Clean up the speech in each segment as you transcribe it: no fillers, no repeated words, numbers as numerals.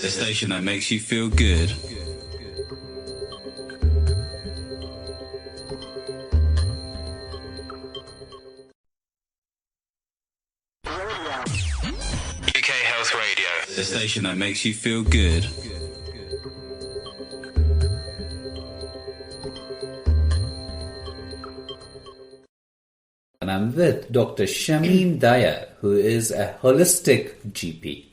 The station that makes you feel good. UK Health Radio. The station that makes you feel good. And I'm with Dr. Shameen Daya, who is a holistic GP.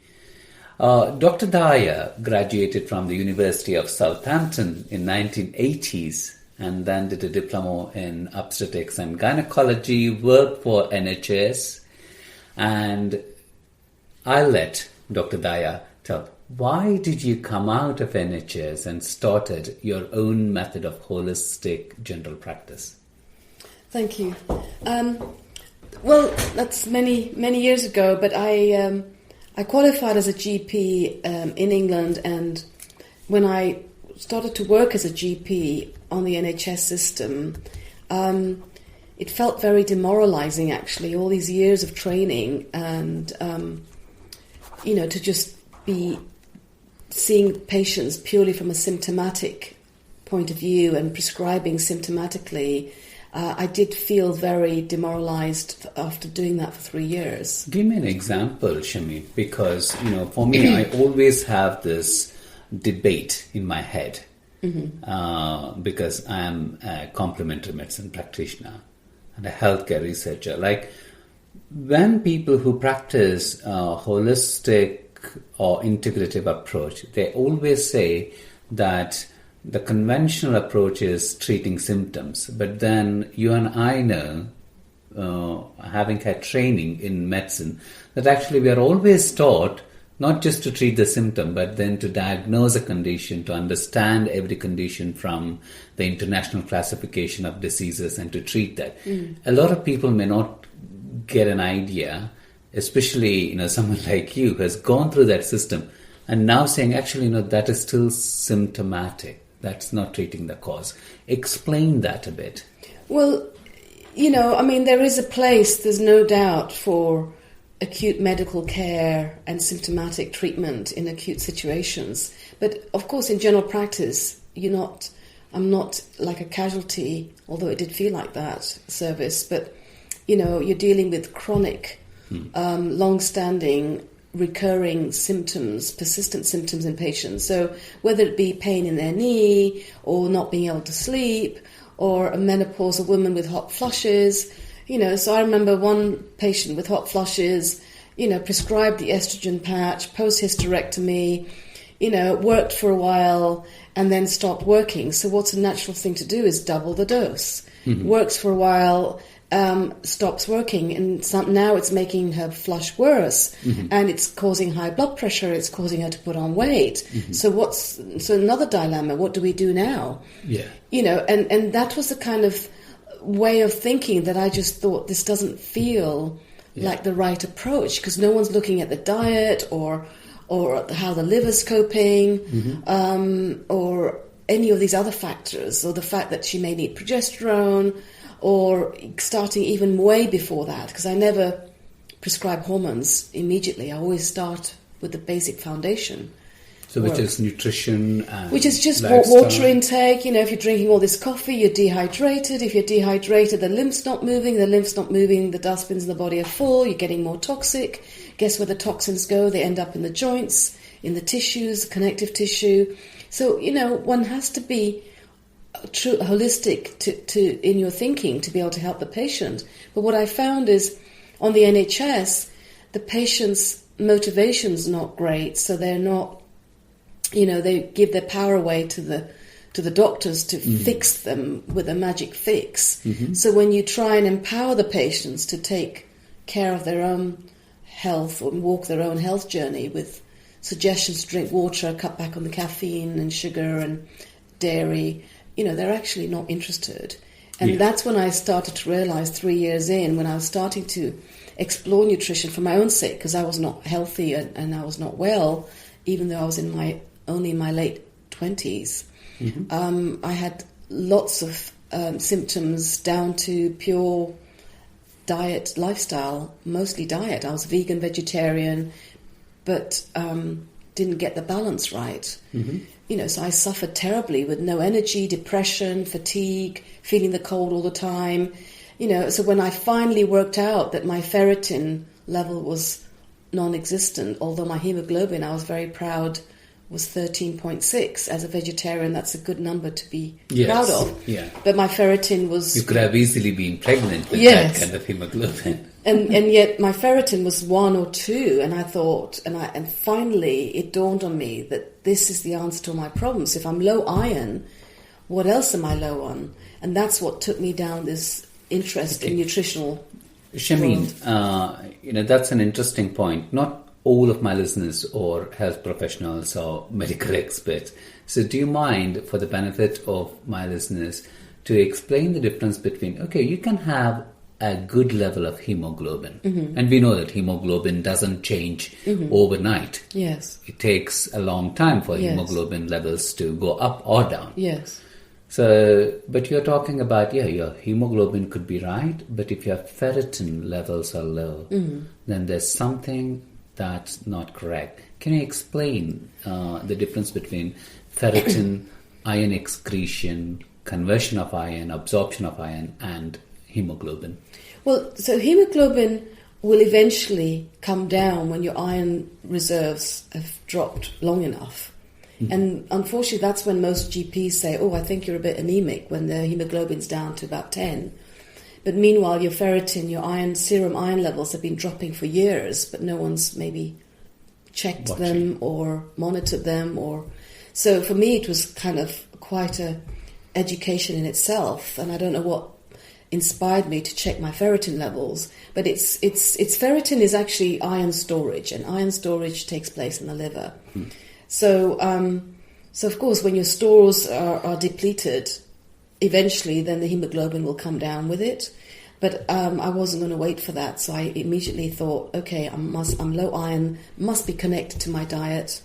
Dr. Daya graduated from the University of Southampton in 1980s and then did a diploma in obstetrics and gynecology, worked for NHS, and I'll let Dr. Daya tell, why did you come out of NHS and started your own method of holistic general practice? Thank you. Well, that's many years ago, but I qualified as a GP in England, and when I started to work as a GP on the NHS system, it felt very demoralising, actually, all these years of training and, to just be seeing patients purely from a symptomatic point of view and prescribing symptomatically. I did feel very demoralised after doing that for 3 years. Give me an example, Shami, because, for me, I always have this debate in my head because I'm a complementary medicine practitioner and a healthcare researcher. Like, when people who practice holistic or integrative approach, they always say that the conventional approach is treating symptoms, but then you and I know, having had training in medicine, that actually we are always taught not just to treat the symptom, but then to diagnose a condition, to understand every condition from the international classification of diseases and to treat that. A lot of people may not get an idea, especially someone like you who has gone through that system and now saying, actually, that is still symptomatic. That's not treating the cause. Explain that a bit. Well, there is a place, there's no doubt, for acute medical care and symptomatic treatment in acute situations. But, of course, in general practice, I'm not like a casualty, although it did feel like that service. But, you're dealing with chronic, long-standing, recurring symptoms, persistent symptoms in patients. So whether it be pain in their knee or not being able to sleep or a menopausal woman with hot flushes, so I remember one patient with hot flushes, prescribed the estrogen patch, post-hysterectomy, worked for a while and then stopped working. So what's a natural thing to do is double the dose. Works for a while, stops working, and now it's making her flush worse, and it's causing high blood pressure, it's causing her to put on weight. So another dilemma, what do we do now? And that was the kind of way of thinking that I just thought, this doesn't feel like the right approach, because no one's looking at the diet or how the liver's coping, or any of these other factors, or the fact that she may need progesterone, or starting even way before that, because I never prescribe hormones immediately. I always start with the basic foundation. So which is nutrition and which is just lifestyle. Water intake. If you're drinking all this coffee, you're dehydrated. If you're dehydrated, the lymph's not moving. The dustbins in the body are full. You're getting more toxic. Guess where the toxins go? They end up in the joints, in the tissues, connective tissue. So, one has to be true holistic to in your thinking to be able to help the patient. But what I found is on the NHS, the patient's motivation's not great, so they're not, they give their power away to the doctors to fix them with a magic fix. So when you try and empower the patients to take care of their own health or walk their own health journey with suggestions to drink water, cut back on the caffeine and sugar and dairy, they're actually not interested. And that's when I started to realize 3 years in, when I was starting to explore nutrition for my own sake, because I was not healthy and I was not well, even though I was only in my late 20s. I had lots of symptoms down to pure diet, lifestyle, mostly diet. I was vegan, vegetarian, but didn't get the balance right. So I suffered terribly with no energy, depression, fatigue, feeling the cold all the time. So when I finally worked out that my ferritin level was non-existent, although my hemoglobin, I was very proud, was 13.6. As a vegetarian, that's a good number to be proud of. Yeah. But my ferritin was... You could have easily been pregnant with that kind of hemoglobin. And yet my ferritin was 1 or 2, and I thought, and finally it dawned on me that this is the answer to my problems. If I'm low iron, what else am I low on? And that's what took me down this interest in nutritional... Shameen, that's an interesting point. Not all of my listeners or health professionals or medical experts. So do you mind, for the benefit of my listeners, to explain the difference between, you can have a good level of hemoglobin. And we know that hemoglobin doesn't change overnight. Yes. It takes a long time for hemoglobin levels to go up or down. Yes. So, but you're talking about, your hemoglobin could be right, but if your ferritin levels are low, then there's something that's not correct. Can you explain the difference between ferritin, iron excretion, conversion of iron, absorption of iron, and hemoglobin? Well, so hemoglobin will eventually come down when your iron reserves have dropped long enough. And unfortunately, that's when most GPs say, I think you're a bit anemic, when the hemoglobin's down to about 10. But meanwhile, your ferritin, your serum iron levels have been dropping for years, but no one's maybe checked them or monitored them. So for me, it was kind of quite a education in itself, and I don't know what inspired me to check my ferritin levels. But it's ferritin is actually iron storage, and iron storage takes place in the liver. So of course, when your stores are depleted, eventually then the hemoglobin will come down with it. But I wasn't going to wait for that, so I immediately thought, I'm low iron, must be connected to my diet.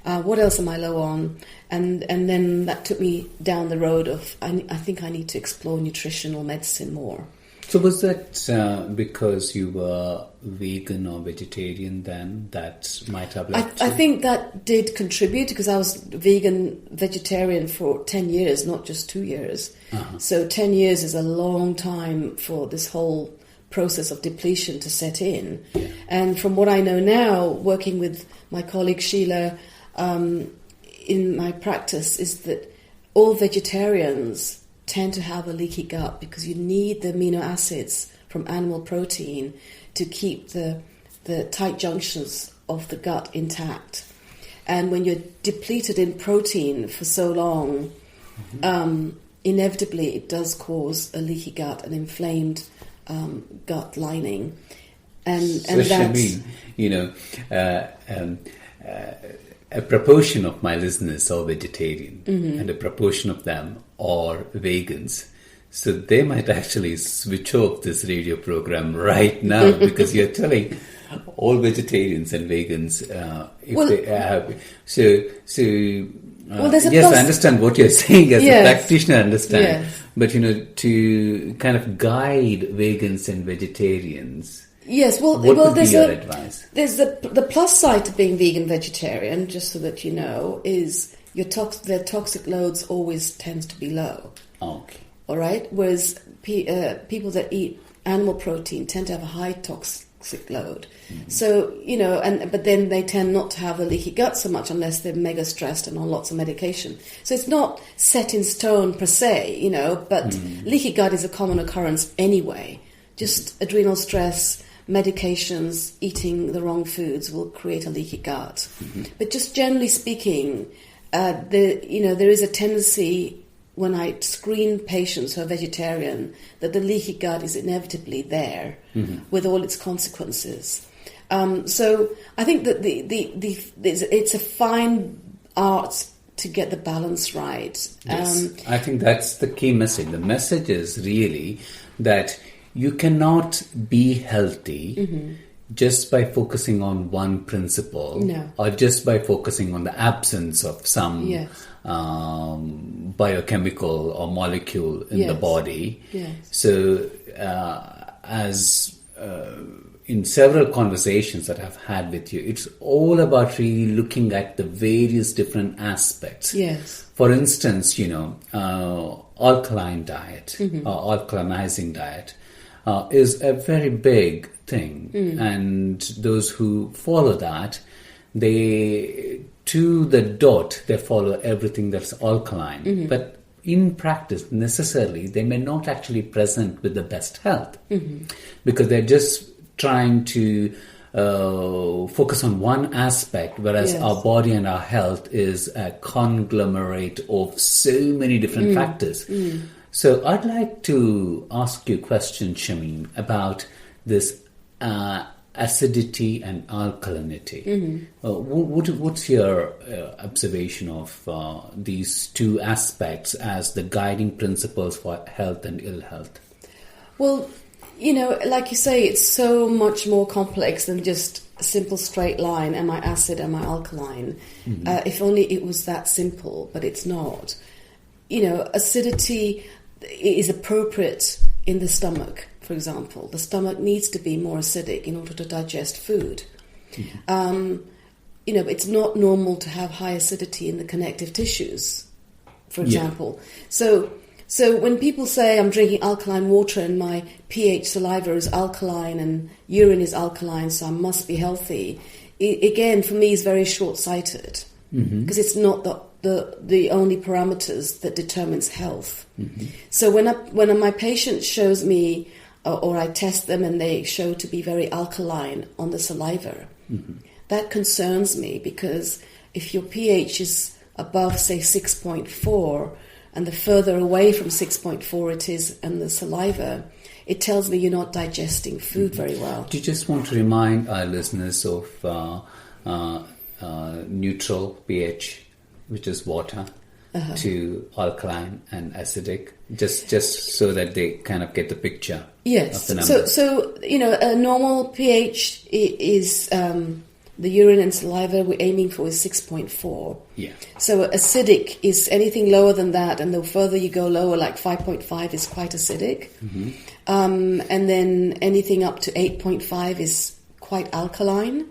What else am I low on? And then that took me down the road of, I think I need to explore nutritional medicine more. So was that because you were vegan or vegetarian then, that might have led to... I think that did contribute, because I was vegetarian for 10 years, not just 2 years. So 10 years is a long time for this whole process of depletion to set in. And from what I know now, working with my colleague Sheila in my practice, is that all vegetarians tend to have a leaky gut, because you need the amino acids from animal protein to keep the tight junctions of the gut intact. And when you're depleted in protein for so long, inevitably it does cause a leaky gut, an inflamed gut lining. And that's... a proportion of my listeners are vegetarian and a proportion of them are vegans. So they might actually switch off this radio program right now, because you're telling all vegetarians and vegans they have... I understand what you're saying as a practitioner, I understand. Yes. But, to kind of guide vegans and vegetarians... Yes, what would be your advice? There's the plus side to being vegan vegetarian, just so that you know, is their toxic loads always tends to be low. Okay. All right? Whereas people that eat animal protein tend to have a high toxic load. So, but then they tend not to have a leaky gut so much unless they're mega stressed and on lots of medication. So it's not set in stone per se, but leaky gut is a common occurrence anyway. Just adrenal stress, medications, eating the wrong foods will create a leaky gut. But just generally speaking, there is a tendency when I screen patients who are vegetarian that the leaky gut is inevitably there with all its consequences. So I think that it's a fine art to get the balance right. Yes. I think that's the key message. The message is really that you cannot be healthy just by focusing on one principle or just by focusing on the absence of some biochemical or molecule in the body. Yes. So in several conversations that I've had with you, it's all about really looking at the various different aspects. Yes. For instance, alkaline diet or alkalinizing diet is a very big thing. And those who follow that, they, to the dot, they follow everything that's alkaline. But in practice, necessarily, they may not actually present with the best health because they're just trying to focus on one aspect, whereas our body and our health is a conglomerate of so many different factors. So I'd like to ask you a question, Shameen, about this acidity and alkalinity. What's your observation of these two aspects as the guiding principles for health and ill health? Well, like you say, it's so much more complex than just a simple straight line. Am I acid? Am I alkaline? If only it was that simple, but it's not. Acidity is appropriate in the stomach, for example. The stomach needs to be more acidic in order to digest food. It's not normal to have high acidity in the connective tissues, for example. So when people say I'm drinking alkaline water and my pH saliva is alkaline and urine is alkaline, so I must be healthy, again, for me, is very short-sighted because it's not the only parameters that determines health. So when my patient shows me or I test them and they show to be very alkaline on the saliva, that concerns me because if your pH is above, say, 6.4, and the further away from 6.4 it is in the saliva, it tells me you're not digesting food very well. Do you just want to remind our listeners of neutral pH, which is water, to alkaline and acidic, just so that they kind of get the picture of the numbers? So a normal pH is... the urine and saliva we're aiming for is 6.4. Yeah. So acidic is anything lower than that, and the further you go lower, like 5.5 is quite acidic. And then anything up to 8.5 is quite alkaline.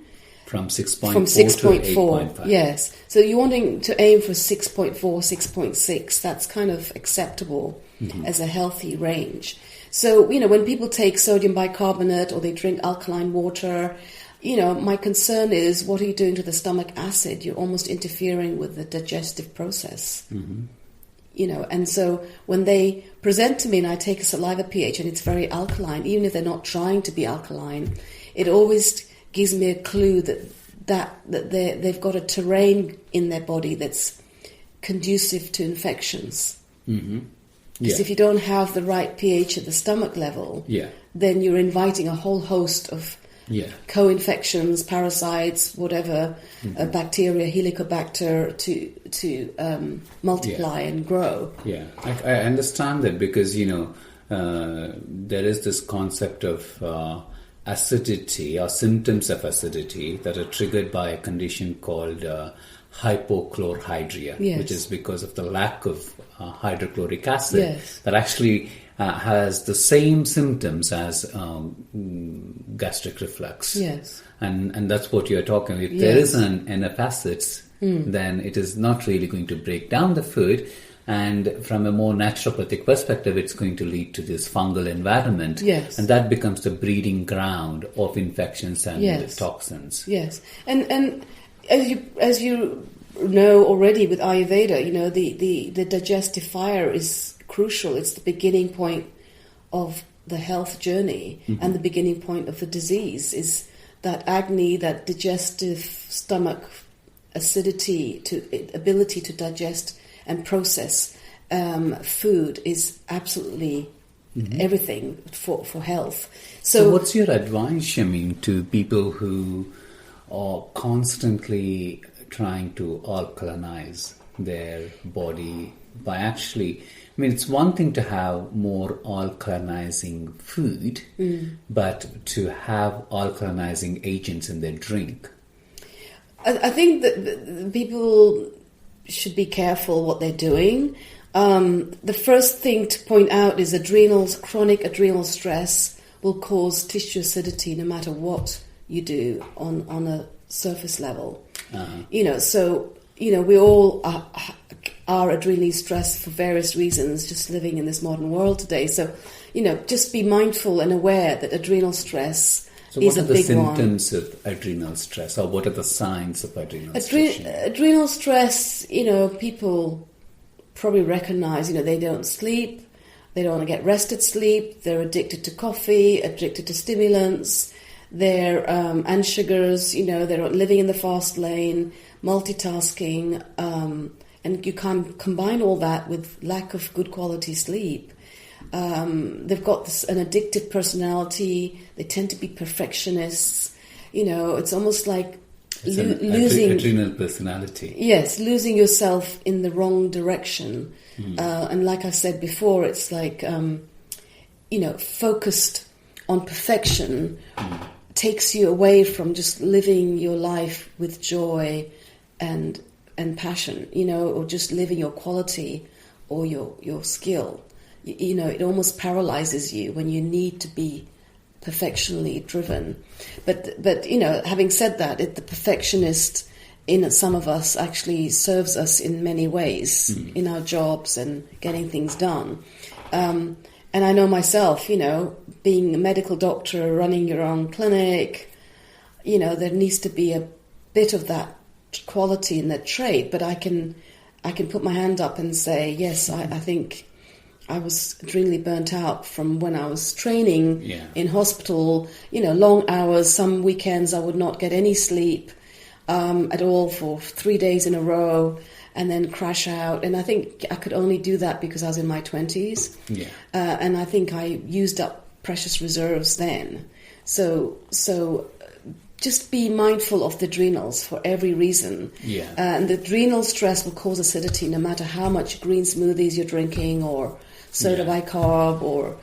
From 6.4 to 8.5. Yes. So you're wanting to aim for 6.4, 6.6. That's kind of acceptable as a healthy range. So, when people take sodium bicarbonate or they drink alkaline water, my concern is, what are you doing to the stomach acid? You're almost interfering with the digestive process. And so when they present to me and I take a saliva pH and it's very alkaline, even if they're not trying to be alkaline, it always gives me a clue that they've got a terrain in their body that's conducive to infections. Because if you don't have the right pH at the stomach level, then you're inviting a whole host of co-infections, parasites, whatever, bacteria, helicobacter to multiply and grow. Yeah, I understand that because, there is this concept of acidity or symptoms of acidity that are triggered by a condition called hypochlorhydria, which is because of the lack of hydrochloric acid that actually has the same symptoms as gastric reflux. And that's what you're talking about. If there is enough acids, then it is not really going to break down the food. And from a more naturopathic perspective, it's going to lead to this fungal environment. And that becomes the breeding ground of infections and toxins. And as you know already with Ayurveda, the digestive fire is crucial. It's the beginning point of the health journey and the beginning point of the disease is that agni, that digestive stomach acidity, ability to digest and process food is absolutely everything for health. So what's your advice, Shameen, to people who are constantly trying to alkalinize their body by actually, I mean, it's one thing to have more alkalinizing food, but to have alkalinizing agents in their drink. I think that people should be careful what they're doing. The first thing to point out is chronic adrenal stress will cause tissue acidity no matter what you do on a surface level. So we all are adrenally stressed for various reasons, just living in this modern world today. So, just be mindful and aware that adrenal stress is a big one. What are the symptoms of adrenal stress, or what are the signs of adrenal stress? Adrenal stress, people probably recognize, they don't sleep, they don't want to get rested sleep, they're addicted to coffee, addicted to stimulants, and sugars, they're living in the fast lane, multitasking, and you can combine all that with lack of good quality sleep. They've got an addictive personality. They tend to be perfectionists. It's almost like losing adrenal personality. Yes, losing yourself in the wrong direction. And like I said before, it's like focused on perfection takes you away from just living your life with joy and passion. Or just living your quality or your skill. It almost paralyzes you when you need to be perfectionally driven. But having said that, the perfectionist in some of us actually serves us in many ways in our jobs and getting things done. And I know myself, being a medical doctor, running your own clinic, there needs to be a bit of that quality in that trait. But I can put my hand up and say, yes, I think I was adrenally burnt out from when I was training in hospital, long hours, some weekends I would not get any sleep at all for 3 days in a row and then crash out. And I think I could only do that because I was in my 20s. And I think I used up precious reserves then. So just be mindful of the adrenals for every reason. And the adrenal stress will cause acidity no matter how much green smoothies you're drinking or soda bicarb or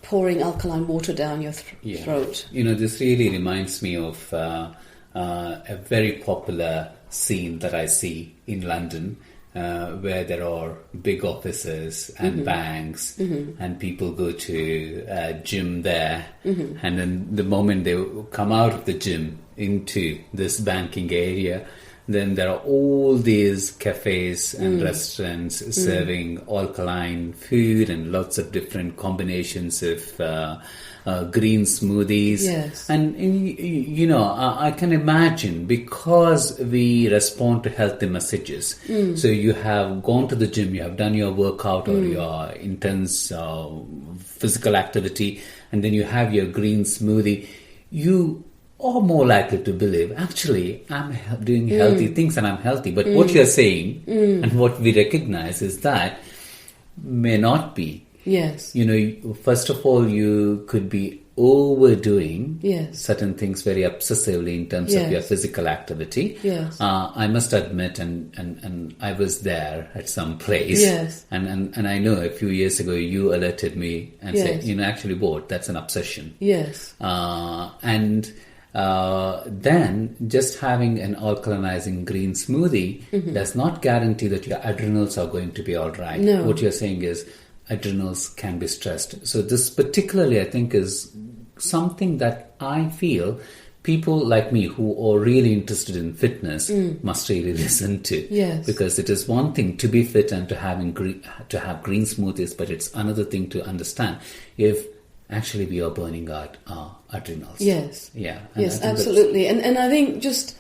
pouring alkaline water down your throat. This really reminds me of a very popular scene that I see in London where there are big offices and banks and people go to a gym there and then the moment they come out of the gym into this banking area, then there are all these cafes and restaurants serving alkaline food and lots of different combinations of green smoothies. And, I can imagine because we respond to healthy messages. So you have gone to the gym, you have done your workout or your intense physical activity, and then you have your green smoothie. You are more likely to believe, actually, I'm doing healthy things and I'm healthy. But what you're saying and what we recognize is that may not be. First of all, you could be overdoing certain things very obsessively in terms of your physical activity. I must admit, and I was there at some place, and I know a few years ago you alerted me and said, actually, what? That's an obsession. Then just having an alkalinizing green smoothie does not guarantee that your adrenals are going to be all right. What you're saying is adrenals can be stressed. So this particularly, I think, is something that I feel people like me who are really interested in fitness must really listen to. Because it is one thing to be fit and to have green smoothies, but it's another thing to understand if actually we are burning out our adrenals. Yes, absolutely. And I think just,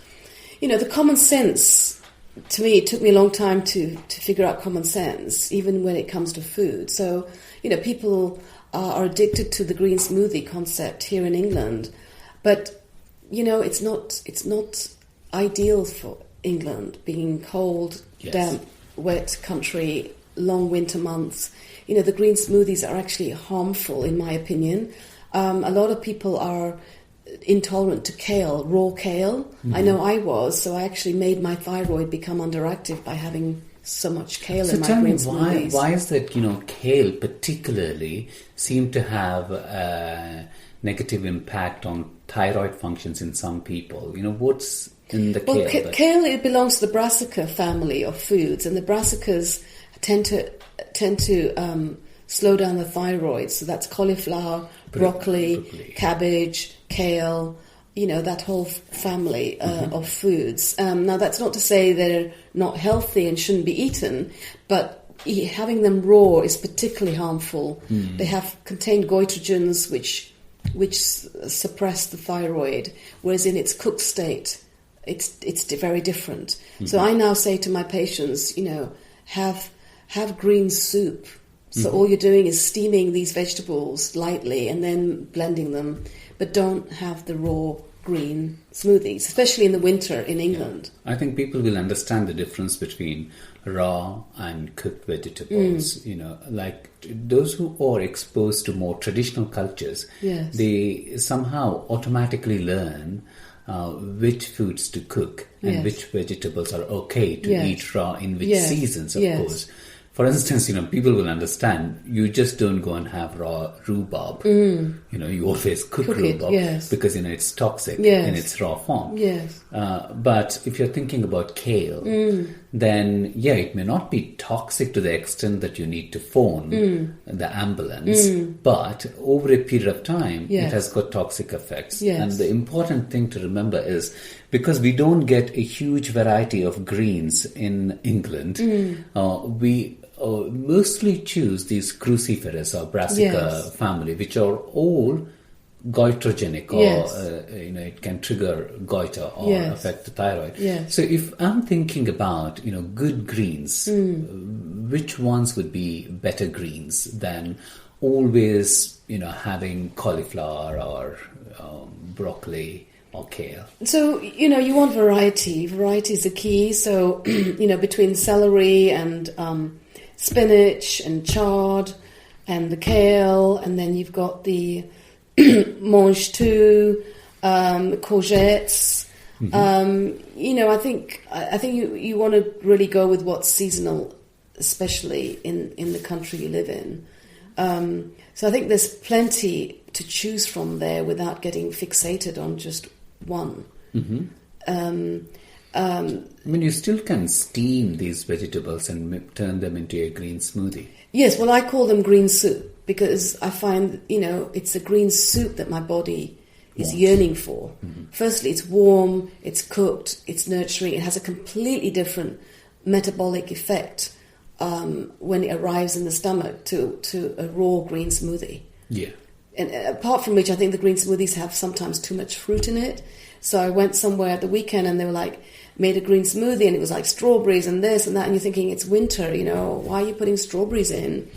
the common sense, to me, it took me a long time to figure out common sense, even when it comes to food. So, people are addicted to the green smoothie concept here in England, but, it's not ideal for England, being cold, damp, wet country, long winter months. The green smoothies are actually harmful, in my opinion. A lot of people are intolerant to kale, raw kale. I know I was, so I actually made my thyroid become underactive by having so much kale So in my tell me, green smoothies. why is that, kale particularly seem to have a negative impact on thyroid functions in some people? What's in the Well, kale? kale, it belongs to the brassica family of foods, and the brassicas tend to slow down the thyroid. So that's cauliflower, broccoli, cabbage, kale, that whole family of foods. Now, that's not to say they're not healthy and shouldn't be eaten, but having them raw is particularly harmful. They contain goitrogens, which suppress the thyroid, whereas in its cooked state, it's very different. So I now say to my patients, have green soup. So all you're doing is steaming these vegetables lightly and then blending them, but don't have the raw green smoothies, especially in the winter in England. Yeah. I think people will understand the difference between raw and cooked vegetables. Like those who are exposed to more traditional cultures, Yes. they somehow automatically learn which foods to cook and Yes. which vegetables are okay to Yes. eat raw in which Yes. seasons, of Yes. course. For instance, people will understand you just don't go and have raw rhubarb. You always cook Cook it, rhubarb yes. because, it's toxic Yes. in its raw form. Yes. But if you're thinking about kale, then, it may not be toxic to the extent that you need to phone the ambulance, but over a period of time, Yes. it has got toxic effects. Yes. And the important thing to remember is, because we don't get a huge variety of greens in England, we mostly choose these cruciferous or brassica Yes. family, which are all goitrogenic, or Yes. it can trigger goiter or Yes. affect the thyroid. Yes. So if I'm thinking about good greens, which ones would be better greens than always having cauliflower or broccoli or kale? So, you want variety. Variety is the key. So, between celery and spinach and chard and the kale, and then you've got the mange tout, courgettes. I think you want to really go with what's seasonal, especially in the country you live in. So I think there's plenty to choose from there without getting fixated on just one. You still can steam these vegetables and turn them into a green smoothie. Yes, well, I call them green soup because I find, it's a green soup that my body is yearning for. Firstly, it's warm, it's cooked, it's nurturing, it has a completely different metabolic effect when it arrives in the stomach to a raw green smoothie. Yeah. And apart from which, I think the green smoothies have sometimes too much fruit in it. So I went somewhere at the weekend and they were like, made a green smoothie and it was like strawberries and this and that, and you're thinking it's winter, why are you putting strawberries in?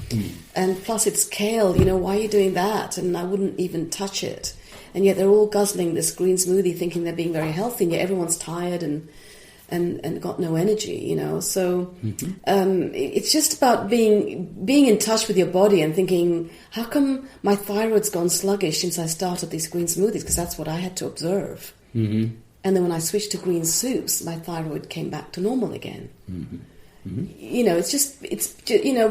And plus it's kale, why are you doing that? And I wouldn't even touch it. And yet they're all guzzling this green smoothie thinking they're being very healthy, and yet everyone's tired and got no energy, So it's just about being in touch with your body and thinking, how come my thyroid's gone sluggish since I started these green smoothies? Because that's what I had to observe. And then when I switched to green soups, my thyroid came back to normal again. It's just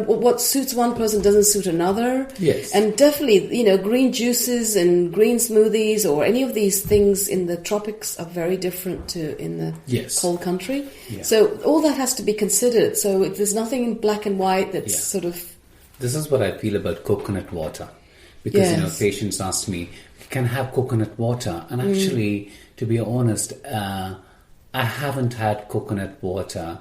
what suits one person doesn't suit another. Yes. And definitely, green juices and green smoothies or any of these things in the tropics are very different to in the cold country. Yeah. So all that has to be considered. So if there's nothing in black and white that's sort of... This is what I feel about coconut water. Because, patients ask me, can I have coconut water? And actually, to be honest, I haven't had coconut water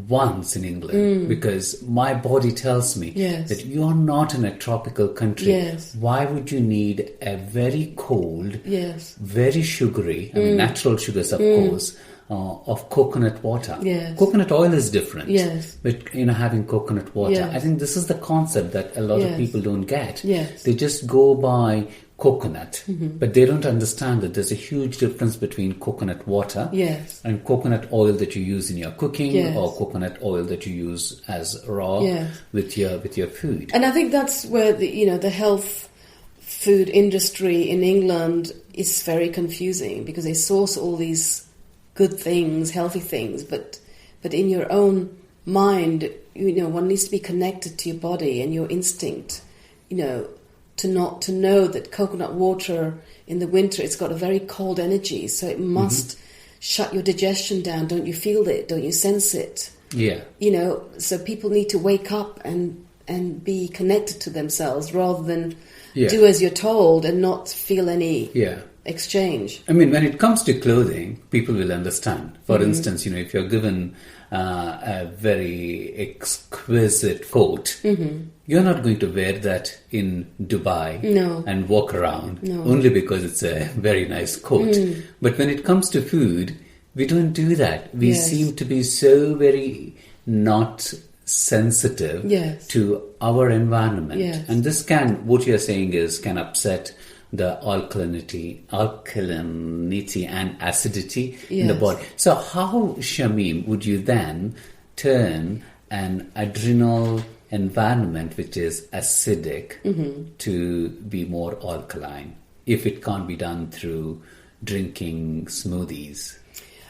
once in England because my body tells me that you're not in a tropical country. Yes. Why would you need a very cold, very sugary, natural sugars, of course, of coconut water? Yes. Coconut oil is different. Yes. But, having coconut water, Yes. I think this is the concept that a lot of people don't get. Yes. They just go by coconut, but they don't understand that there's a huge difference between coconut water and coconut oil that you use in your cooking or coconut oil that you use as raw with your food. And I think that's where the health food industry in England is very confusing because they source all these good things, healthy things, but in your own mind, one needs to be connected to your body and your instinct, to know that coconut water in the winter, it's got a very cold energy, so it must shut your digestion down. Don't you feel it? Don't you sense it? Yeah. So people need to wake up and be connected to themselves rather than do as you're told and not feel any exchange. I mean, when it comes to clothing, people will understand. For instance, if you're given a very exquisite coat, you're not going to wear that in Dubai and walk around only because it's a very nice coat. But when it comes to food, we don't do that. We seem to be so very not sensitive to our environment. Yes. And this what you're saying can upset the alkalinity and acidity in the body. So how, Shamim, would you then turn an adrenal environment which is acidic to be more alkaline if it can't be done through drinking smoothies?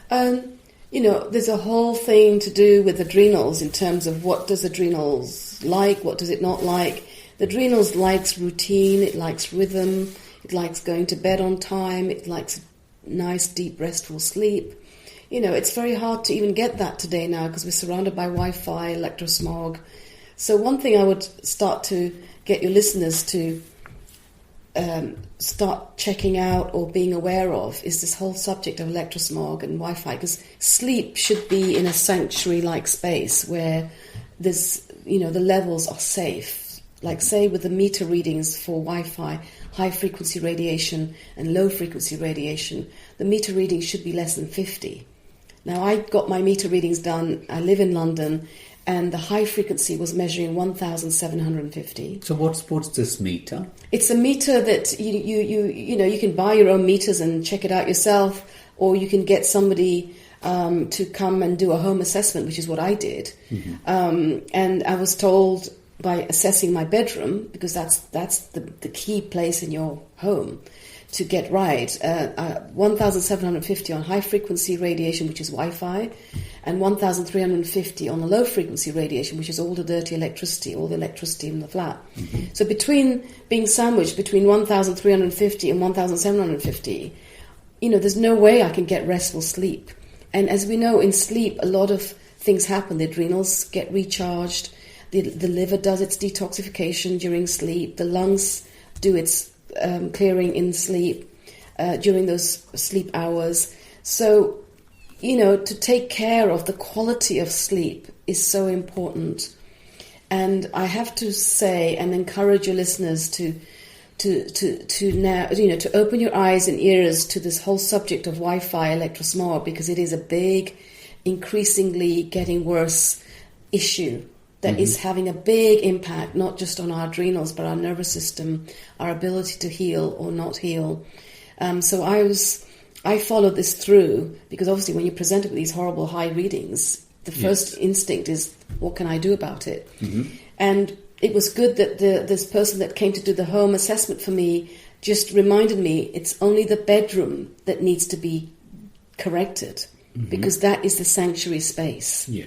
There's a whole thing to do with adrenals in terms of what does adrenals like, what does it not like. The adrenals likes routine, it likes rhythm, it likes going to bed on time, it likes nice, deep, restful sleep. It's very hard to even get that today now because we're surrounded by Wi-Fi, electrosmog. So one thing I would start to get your listeners to start checking out or being aware of is this whole subject of electrosmog and Wi-Fi, because sleep should be in a sanctuary-like space where there's, the levels are safe. Like say with the meter readings for Wi-Fi, high-frequency radiation and low-frequency radiation, the meter readings should be less than 50. Now I got my meter readings done, I live in London, and the high frequency was measuring 1,750. So what's this meter? It's a meter that you can buy your own meters and check it out yourself, or you can get somebody to come and do a home assessment, which is what I did. And I was told by assessing my bedroom, because that's the key place in your home to get right, 1,750 on high frequency radiation, which is Wi-Fi, and 1,350 on the low frequency radiation, which is all the dirty electricity, all the electricity in the flat. So being sandwiched between 1,350 and 1,750, there's no way I can get restful sleep. And as we know, in sleep, a lot of things happen. The adrenals get recharged, the liver does its detoxification during sleep, the lungs do its clearing in sleep during those sleep hours. So, to take care of the quality of sleep is so important. And I have to say and encourage your listeners to now, to open your eyes and ears to this whole subject of Wi-Fi electrosmog, because it is a big, increasingly getting worse issue that is having a big impact, not just on our adrenals, but our nervous system, our ability to heal or not heal. So I followed this through, because obviously when you're presented with these horrible high readings, the first instinct is, what can I do about it? And it was good that this person that came to do the home assessment for me just reminded me it's only the bedroom that needs to be corrected, because that is the sanctuary space. Yeah.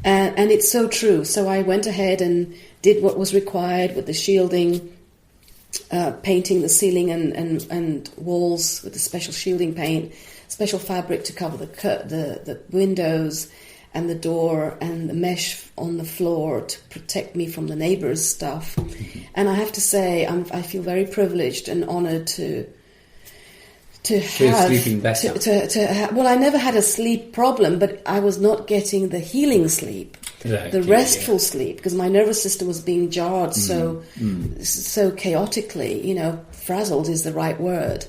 And it's so true. So I went ahead and did what was required with the shielding, painting the ceiling and walls with the special shielding paint, special fabric to cover the windows and the door, and the mesh on the floor to protect me from the neighbors' stuff. And I have to say, I feel very privileged and honoured to have sleeping better. Well, I never had a sleep problem, but I was not getting the healing sleep, the restful sleep, because my nervous system was being jarred so chaotically. Frazzled is the right word.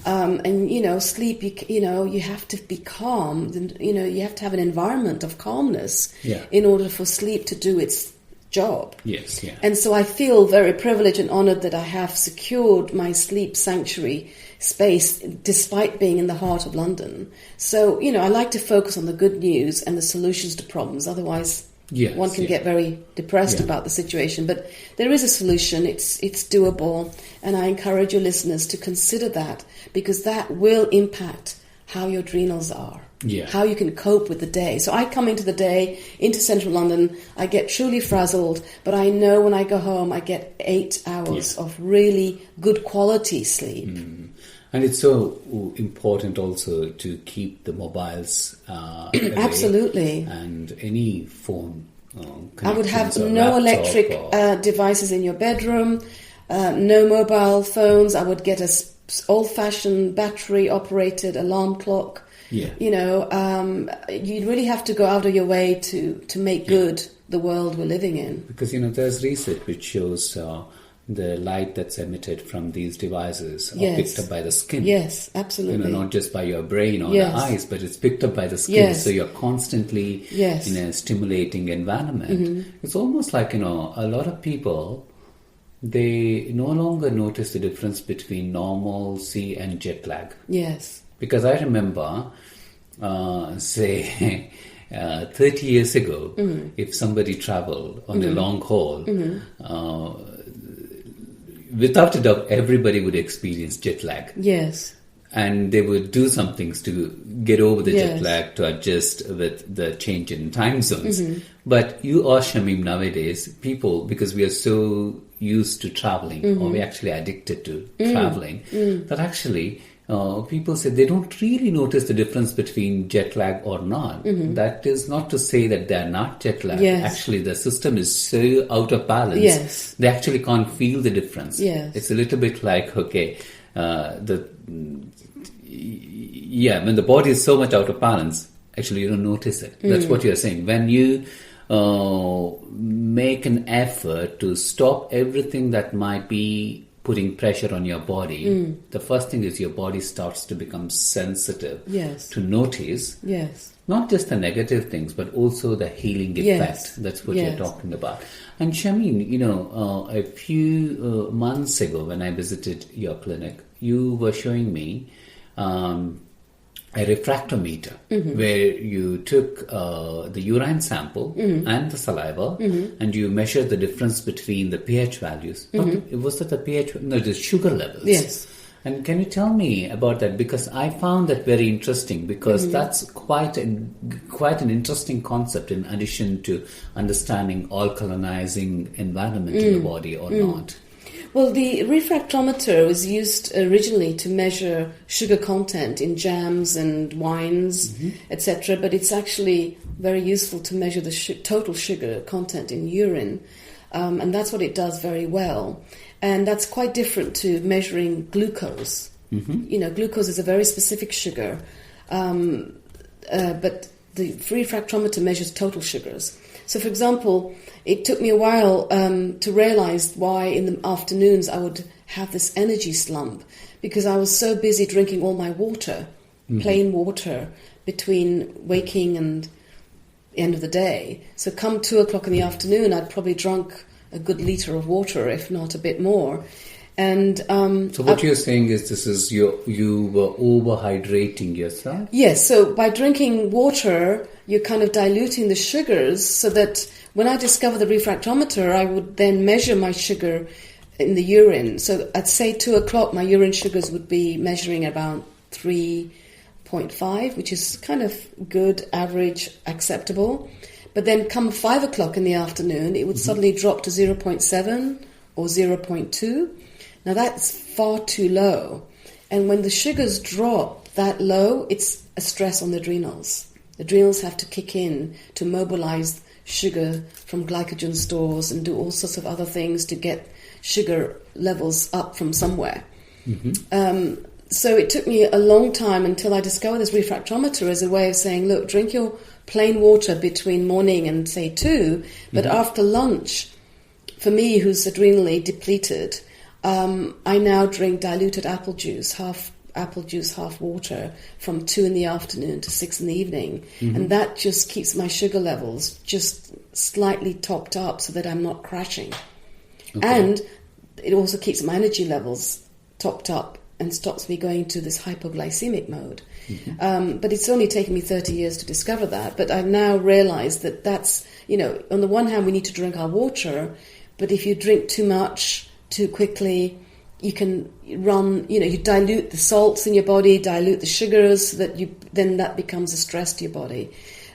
And sleep. You have to be calm. And, you have to have an environment of calmness in order for sleep to do its job. Yes. Yeah. And so I feel very privileged and honoured that I have secured my sleep sanctuary space despite being in the heart of London. So, I like to focus on the good news and the solutions to problems. Otherwise, one can get very depressed about the situation. But there is a solution. It's doable. And I encourage your listeners to consider that, because that will impact how your adrenals are. Yeah. How you can cope with the day. So I come into the day, into central London, I get truly frazzled, but I know when I go home I get 8 hours of really good quality sleep. And it's so important also to keep the mobiles away. Absolutely. And any phone I would have connections or no laptop electric devices in your bedroom, no mobile phones. I would get a old-fashioned battery-operated alarm clock. Yeah. You know, you really have to go out of your way to make good the world we're living in. Because, there's research which shows the light that's emitted from these devices are picked up by the skin. Yes, absolutely. Not just by your brain or the eyes, but it's picked up by the skin. Yes. So you're constantly in a stimulating environment. It's almost like, a lot of people, they no longer notice the difference between normalcy and jet lag. Yes. Because I remember, say, 30 years ago, if somebody traveled on a long haul, without a doubt, everybody would experience jet lag. Yes. And they would do some things to get over the jet lag, to adjust with the change in time zones. But you or Shamim nowadays, people, because we are so used to traveling, or we're actually addicted to traveling, that actually people say they don't really notice the difference between jet lag or not. That is not to say that they're not jet lag. Actually, the system is so out of balance, they actually can't feel the difference. It's a little bit like, when the body is so much out of balance, actually you don't notice it. That's what you're saying. When you make an effort to stop everything that might be putting pressure on your body, the first thing is your body starts to become sensitive to notice not just the negative things, but also the healing effect. That's what you're talking about. And Shamin, a few months ago when I visited your clinic, you were showing me a refractometer where you took the urine sample and the saliva and you measured the difference between the pH values. Was that the pH? No, the sugar levels. Yes. And can you tell me about that? Because I found that very interesting, because that's quite an interesting concept in addition to understanding alkalinizing environment in the body or not. Well, the refractometer was used originally to measure sugar content in jams and wines, etc. But it's actually very useful to measure the total sugar content in urine. And that's what it does very well. And that's quite different to measuring glucose. Glucose is a very specific sugar. But the refractometer measures total sugars. So, for example, it took me a while to realize why in the afternoons I would have this energy slump, because I was so busy drinking all my water, plain water, between waking and the end of the day. So come 2 o'clock in the afternoon, I'd probably drunk a good litre of water, if not a bit more. And so what you're saying is this is you were overhydrating yourself? Yes, so by drinking water, you're kind of diluting the sugars, so that when I discovered the refractometer, I would then measure my sugar in the urine. So at, say, 2 o'clock, my urine sugars would be measuring about 3.5, which is kind of good, average, acceptable. But then come 5 o'clock in the afternoon, it would suddenly drop to 0.7 or 0.2. Now that's far too low. And when the sugars drop that low, it's a stress on the adrenals. The adrenals have to kick in to mobilize sugar from glycogen stores and do all sorts of other things to get sugar levels up from somewhere. So it took me a long time until I discovered this refractometer as a way of saying, look, drink your plain water between morning and, say, 2, but after lunch, for me, who's adrenally depleted, I now drink diluted apple juice, half apple juice, half water, from 2 in the afternoon to 6 in the evening. And that just keeps my sugar levels just slightly topped up so that I'm not crashing. And it also keeps my energy levels topped up and stops me going to this hypoglycemic mode. But it's only taken me 30 years to discover that. But I've now realized that that's, on the one hand, we need to drink our water, but if you drink too much, too quickly, you can run, you dilute the salts in your body, dilute the sugars, so that then that becomes a stress to your body.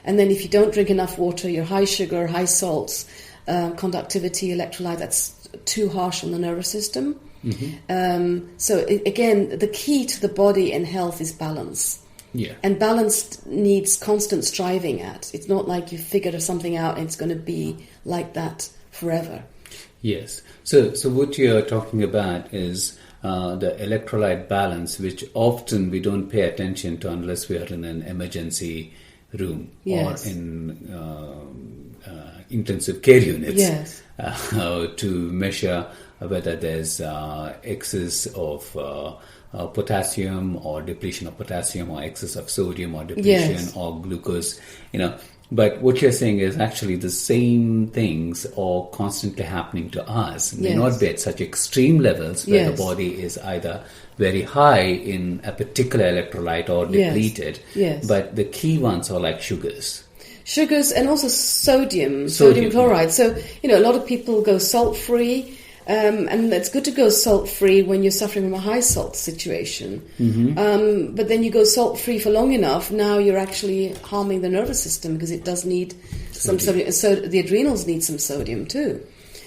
And then if you don't drink enough water, your high sugar, high salts, conductivity, electrolyte, that's too harsh on the nervous system. Again, the key to the body and health is balance. Yeah. And balance needs constant striving at. It's not like you figured something out and it's going to be like that forever. Yes. So what you're talking about is the electrolyte balance, which often we don't pay attention to unless we are in an emergency room or in intensive care units to measure whether there's excess of potassium or depletion of potassium or excess of sodium or depletion or glucose, But what you're saying is actually the same things are constantly happening to us. May not be at such extreme levels where the body is either very high in a particular electrolyte or depleted. But the key ones are like sugars. Sugars and also sodium chloride. So, a lot of people go salt-free. And it's good to go salt-free when you're suffering from a high salt situation. But then you go salt-free for long enough, now you're actually harming the nervous system because it does need some sodium. So the adrenals need some sodium too.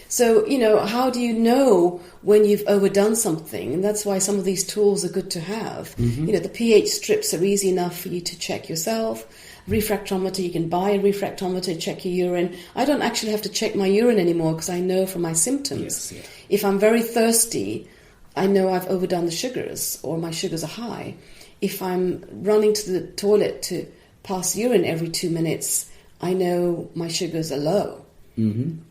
So, how do you know when you've overdone something? And that's why some of these tools are good to have. The pH strips are easy enough for you to check yourself. Refractometer, you can buy a refractometer, check your urine. I don't actually have to check my urine anymore because I know from my symptoms. If I'm very thirsty, I know I've overdone the sugars or my sugars are high. If I'm running to the toilet to pass urine every 2 minutes, I know my sugars are low.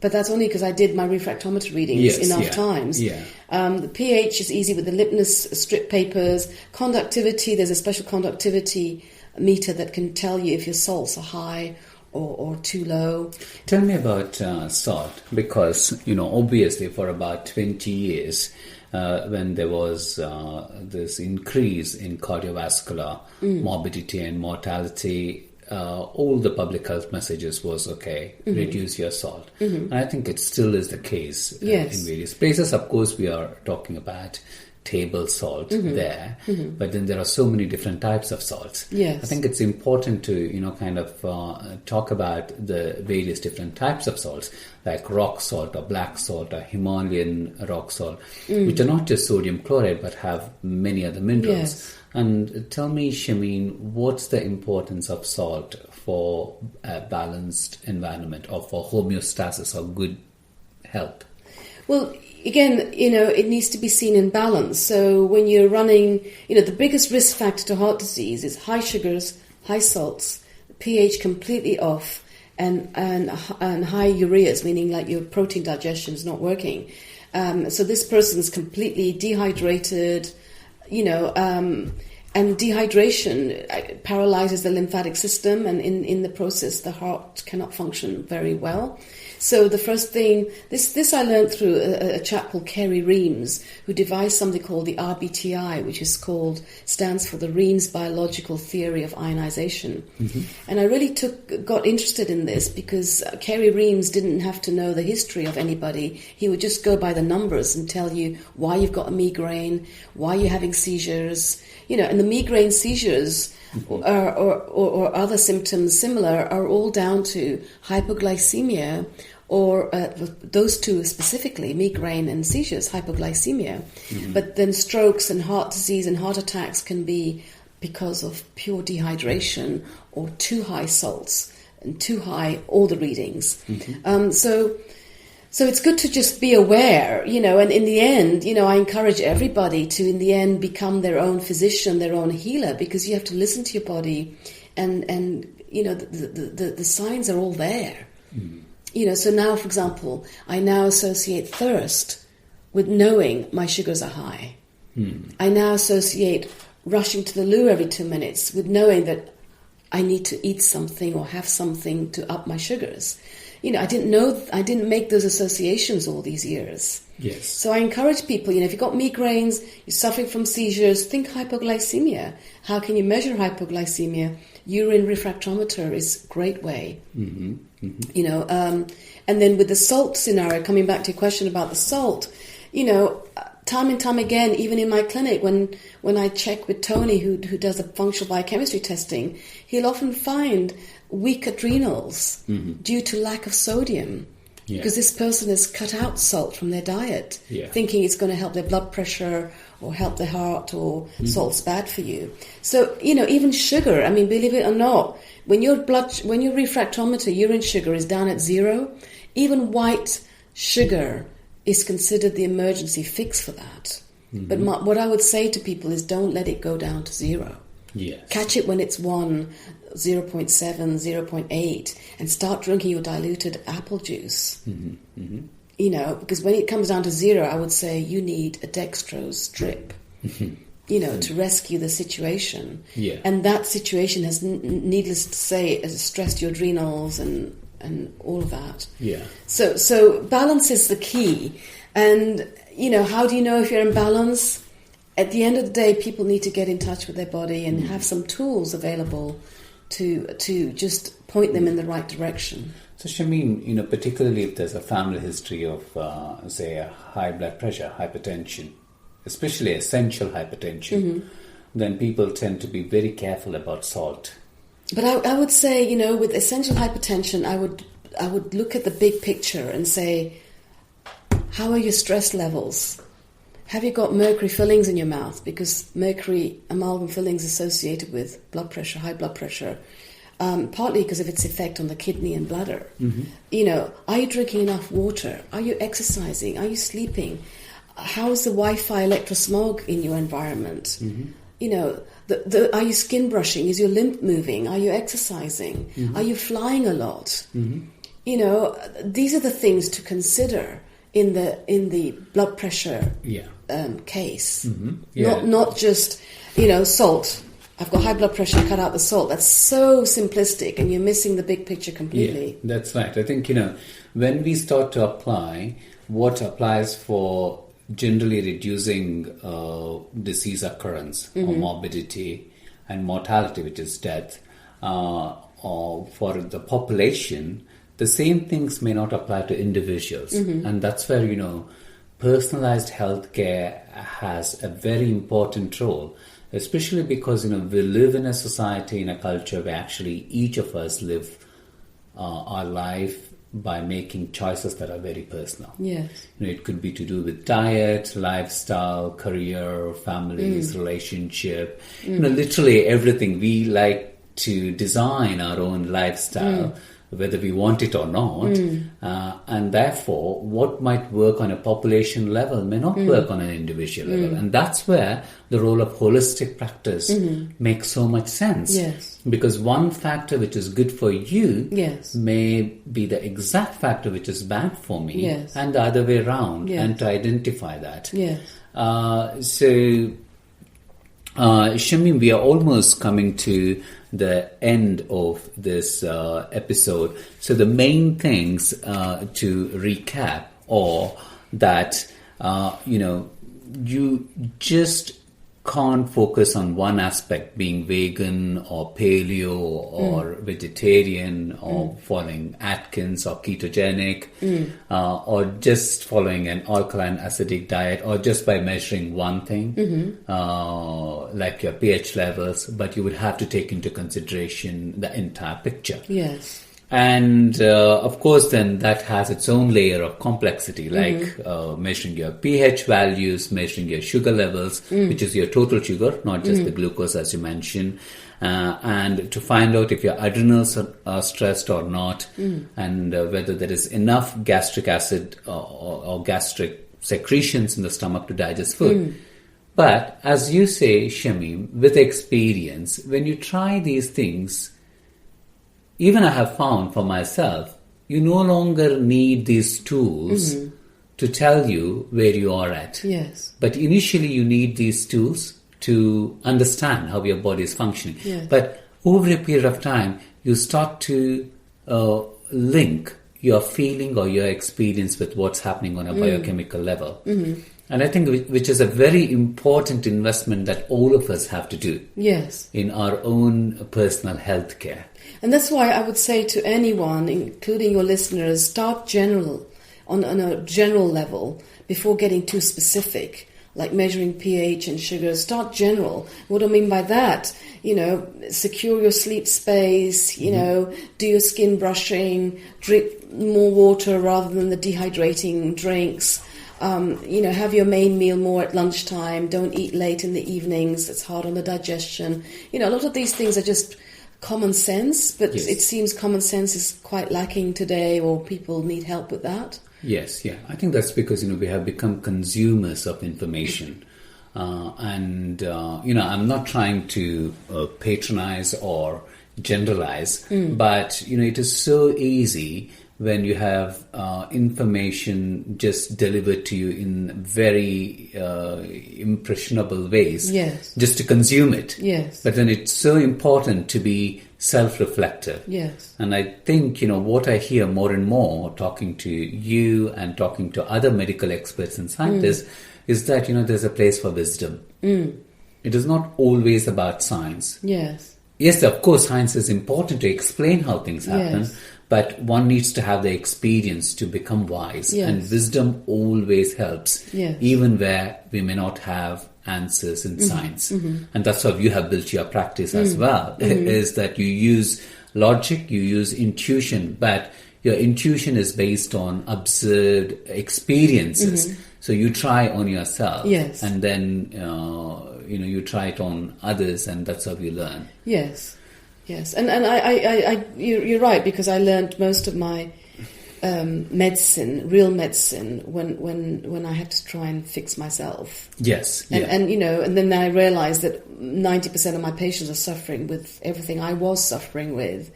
But that's only because I did my refractometer readings enough times. The pH is easy with the litmus strip papers. Conductivity, there's a special conductivity meter that can tell you if your salts are high or too low. Tell me about salt, because obviously for about 20 years when there was this increase in cardiovascular morbidity and mortality, all the public health messages was reduce your salt. And I think it still is the case in various places. Of course, we are talking about table salt there, but then there are so many different types of salts. I think it's important to talk about the various different types of salts, like rock salt or black salt or Himalayan rock salt, which are not just sodium chloride but have many other minerals. And tell me, Shameen, what's the importance of salt for a balanced environment or for homeostasis or good health? Well, again, it needs to be seen in balance. So when you're running, the biggest risk factor to heart disease is high sugars, high salts, pH completely off, and high ureas, meaning like your protein digestion is not working. So this person's completely dehydrated, and dehydration paralyzes the lymphatic system, and in the process, the heart cannot function very well. So the first thing, this I learned through a chap called Kerry Reams, who devised something called the RBTI, which stands for the Reams Biological Theory of Ionization. And I really got interested in this because Kerry Reams didn't have to know the history of anybody. He would just go by the numbers and tell you why you've got a migraine, why you're having seizures, and the migraine seizures or other symptoms similar are all down to hypoglycemia, or those two specifically, migraine and seizures, hypoglycemia. But then strokes and heart disease and heart attacks can be because of pure dehydration or too high salts and too high all the readings. So it's good to just be aware, and in the end, I encourage everybody to, in the end, become their own physician, their own healer, because you have to listen to your body and the signs are all there. So now, for example, I now associate thirst with knowing my sugars are high. I now associate rushing to the loo every 2 minutes with knowing that I need to eat something or have something to up my sugars. I didn't make those associations all these years. So I encourage people, if you've got migraines, you're suffering from seizures, think hypoglycemia. How can you measure hypoglycemia? Urine refractometer is a great way. And then with the salt scenario, coming back to your question about the salt, time and time again, even in my clinic, when I check with Tony, who does the functional biochemistry testing, he'll often find weak adrenals due to lack of sodium. Yeah. Because this person has cut out salt from their diet, thinking it's going to help their blood pressure or help their heart, or salt's bad for you. So, even sugar, I mean, believe it or not, when your refractometer urine sugar is down at 0, even white sugar is considered the emergency fix for that. But what I would say to people is don't let it go down to 0. Yes. Catch it when it's 1, 0.7, 0.8, and start drinking your diluted apple juice. Because when it comes down to 0, I would say you need a dextrose drip, to rescue the situation. Yeah. And that situation has, needless to say, has stressed your adrenals and all of that. Yeah. So balance is the key. And, how do you know if you're in balance? At the end of the day, people need to get in touch with their body and have some tools available to just point them in the right direction. So, Shamim, particularly if there's a family history of, say, a high blood pressure, hypertension, especially essential hypertension, then people tend to be very careful about salt. But I would say, with essential hypertension, I would look at the big picture and say, how are your stress levels? Have you got mercury fillings in your mouth? Because mercury amalgam fillings associated with blood pressure, high blood pressure, partly because of its effect on the kidney and bladder. Are you drinking enough water? Are you exercising? Are you sleeping? How's the Wi-Fi electrosmog in your environment? Are you skin brushing? Is your lymph moving? Are you exercising? Are you flying a lot? These are the things to consider in the blood pressure case. Not just salt. I've got high blood pressure, cut out the salt. That's so simplistic, and you're missing the big picture completely. Yeah, that's right. I think when we start to apply what applies for generally reducing disease occurrence or morbidity and mortality, which is death, or for the population, the same things may not apply to individuals. And that's where, personalized healthcare has a very important role, especially because, we live in a society, in a culture where actually each of us live our life by making choices that are very personal. Yes. It could be to do with diet, lifestyle, career, families, relationship, literally everything. We like to design our own lifestyle, whether we want it or not. And therefore, what might work on a population level may not work on an individual level. And that's where the role of holistic practice makes so much sense. Yes. Because one factor which is good for you may be the exact factor which is bad for me, and the other way around, and to identify that. Yes. Shamim, we are almost coming to the end of this episode. So the main things to recap are that, you just can't focus on one aspect, being vegan or paleo or vegetarian or following Atkins or ketogenic or just following an alkaline acidic diet or just by measuring one thing like your pH levels, but you would have to take into consideration the entire picture. Yes. And of course, then that has its own layer of complexity, like measuring your pH values, measuring your sugar levels, which is your total sugar, not just the glucose as you mentioned, and to find out if your adrenals are stressed or not, and whether there is enough gastric acid or gastric secretions in the stomach to digest food. But as you say, Shamim, with experience, when you try these things, even I have found for myself, you no longer need these tools to tell you where you are at. Yes. But initially you need these tools to understand how your body is functioning. Yes. But over a period of time, you start to link your feeling or your experience with what's happening on a biochemical level. And I think which is a very important investment that all of us have to do in our own personal health care. And that's why I would say to anyone, including your listeners, start on a general level before getting too specific. like measuring pH and sugar. Start general. What I mean by that, secure your sleep space, do your skin brushing, drink more water rather than the dehydrating drinks. Have your main meal more at lunchtime. Don't eat late in the evenings. It's hard on the digestion. A lot of these things are just common sense, but Yes. it seems common sense is quite lacking today, or people need help with that. Yes, yeah. I think that's because, we have become consumers of information. I'm not trying to patronize or generalize, but, it is so easy when you have information just delivered to you in very impressionable ways, Yes. just to consume it. Yes. But then it's so important to be self-reflective. Yes. And I think, what I hear more and more talking to you and talking to other medical experts and scientists is that, there's a place for wisdom. It is not always about science. Yes. Yes, of course, science is important to explain how things happen, Yes. but one needs to have the experience to become wise. Yes. And wisdom always helps, Yes. even where we may not have answers in science. And that's how you have built your practice as well, is that you use logic, you use intuition, but your intuition is based on observed experiences. So you try on yourself, Yes. and then you try it on others, and that's how you learn. Yes, yes, and you're right, because I learned most of my real medicine, when I had to try and fix myself. Yes, And then I realized that 90% of my patients are suffering with everything I was suffering with.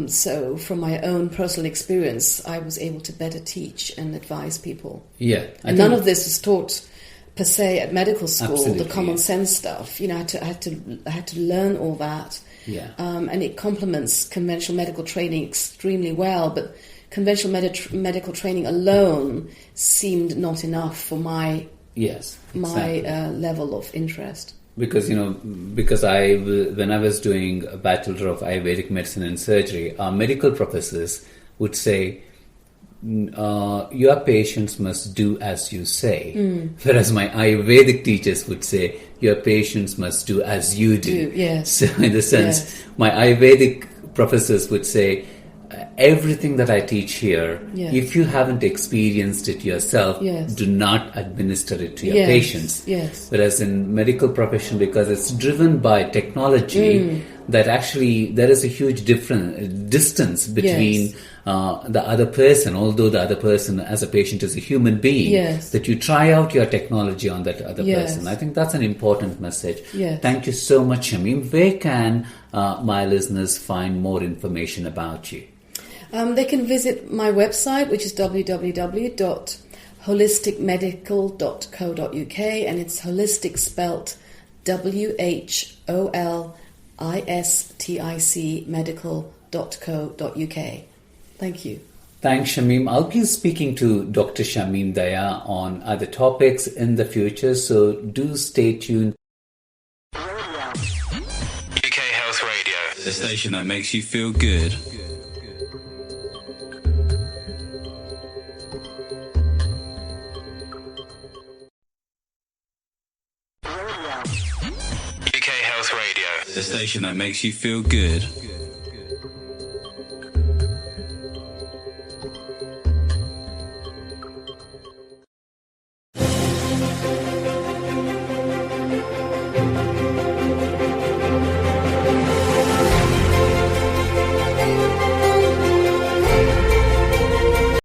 So from my own personal experience, I was able to better teach and advise people. Yeah, And none of this is taught per se at medical school. Absolutely, the common yeah. sense stuff. I had to learn all that. Yeah. And it complements conventional medical training extremely well. But conventional medical training alone seemed not enough for my level of interest. Because when I was doing a Bachelor of Ayurvedic Medicine and Surgery, our medical professors would say, your patients must do as you say. Whereas my Ayurvedic teachers would say, your patients must do as you do. Yes. So in the sense, Yes. my Ayurvedic professors would say, everything that I teach here, Yes. if you haven't experienced it yourself, Yes. do not administer it to your Yes. patients. Yes. Whereas in medical profession, because it's driven by technology, that actually there is a huge distance between Yes. the other person, although the other person as a patient is a human being, Yes. that you try out your technology on that other Yes. person. I think that's an important message. Yes. Thank you so much, Shamim. Where can my listeners find more information about you? They can visit my website, which is www.holisticmedical.co.uk, and it's holistic spelt WHOLISTIC medical.co.uk. Thank you. Thanks, Shamim. I'll be speaking to Dr. Shamim Daya on other topics in the future, so do stay tuned. UK Health Radio, the station that makes you feel good. UK Health Radio, the station that makes you feel good.